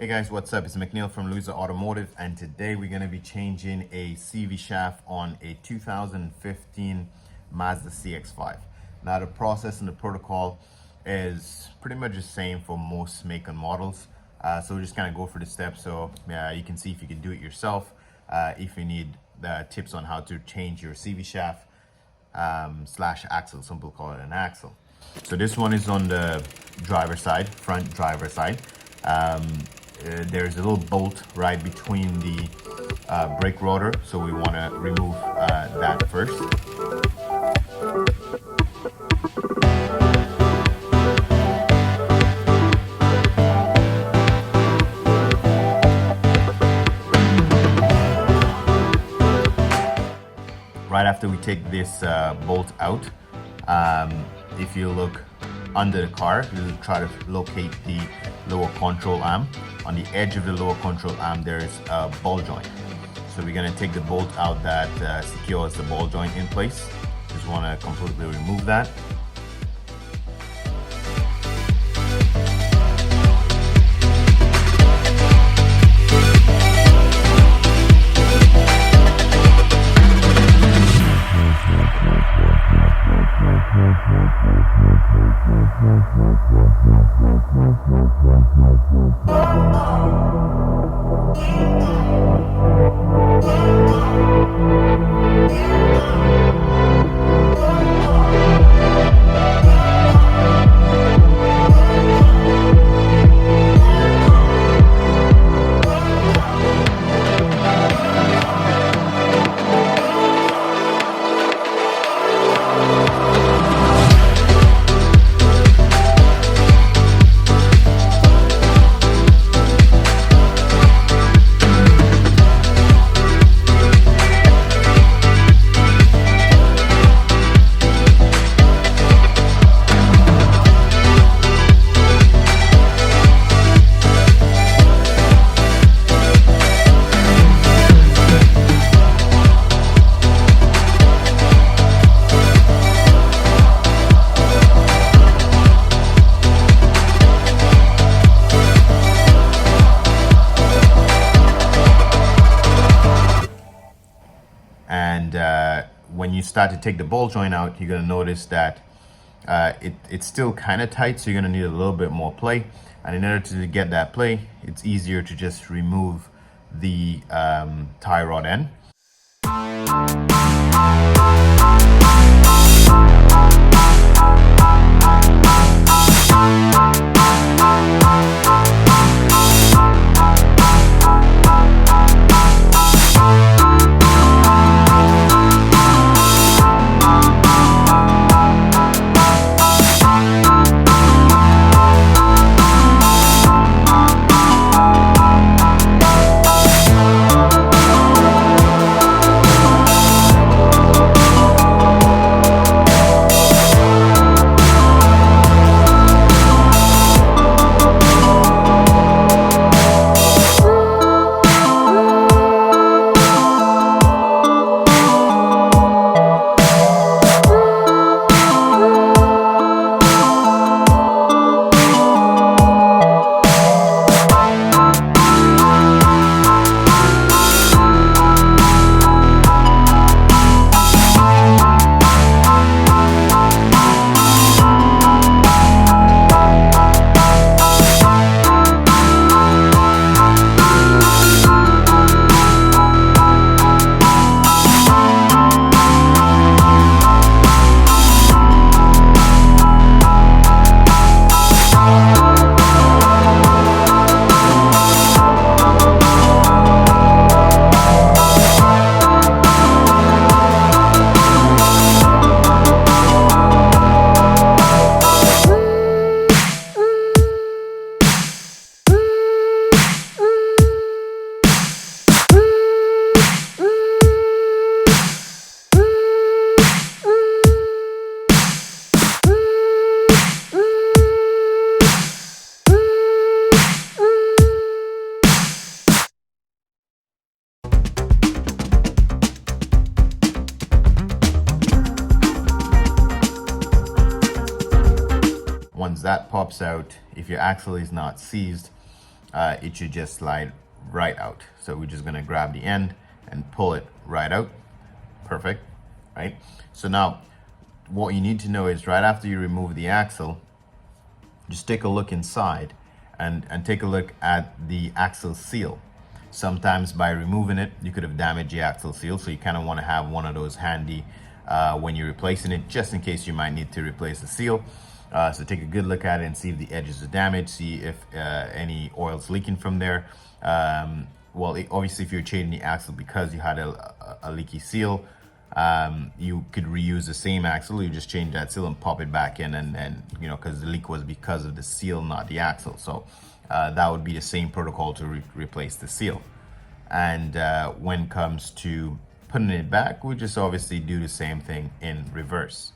Hey guys, what's up? It's McNeil from Louison Automotive, and today we're going to be changing a CV shaft on a 2015 Mazda CX-5. Now the process and the protocol is pretty much the same for most make and models. So we're just going to go through the steps so you can see if you can do it yourself. If you need tips on how to change your CV shaft slash axle, some people call it an axle. So this one is on the driver's side, front driver's side. There's a little bolt right between the brake rotor, so we want to remove that first. Right after we take this bolt out, if you look under the car, we'll try to locate the lower control arm. On the edge of the lower control arm, there's a ball joint. So we're going to take the bolt out that secures the ball joint in place. Just want to completely remove that. And when you start to take the ball joint out, you're going to notice that it's still kind of tight, so you're going to need a little bit more play. And in order to get that play, it's easier to just remove the tie rod end. Once that pops out, if your axle is not seized, it should just slide right out. So we're just gonna grab the end and pull it right out. Perfect, right? So now what you need to know is right after you remove the axle, just take a look inside and take a look at the axle seal. Sometimes by removing it, you could have damaged the axle seal. So you kind of want to have one of those handy when you're replacing it, just in case you might need to replace the seal. So take a good look at it and see if the edges are damaged, see if any oil's leaking from there. Obviously if you're changing the axle because you had a leaky seal, you could reuse the same axle. You just change that seal and pop it back in, and you know, because the leak was because of the seal, not the axle. So that would be the same protocol to replace the seal. And when it comes to putting it back, we just obviously do the same thing in reverse.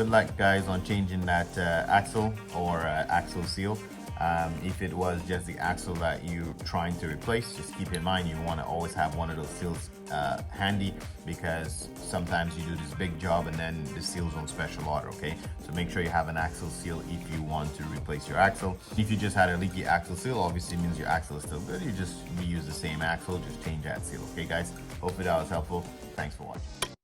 good luck guys on changing that axle or axle seal. If it was just the axle that you're trying to replace, just keep in mind you want to always have one of those seals handy, because sometimes you do this big job and then the seal's on special order, okay? So make sure you have an axle seal if you want to replace your axle. If you just had a leaky axle seal, obviously means your axle is still good. You just reuse the same axle, just change that seal, okay guys? Hopefully that was helpful. Thanks for watching.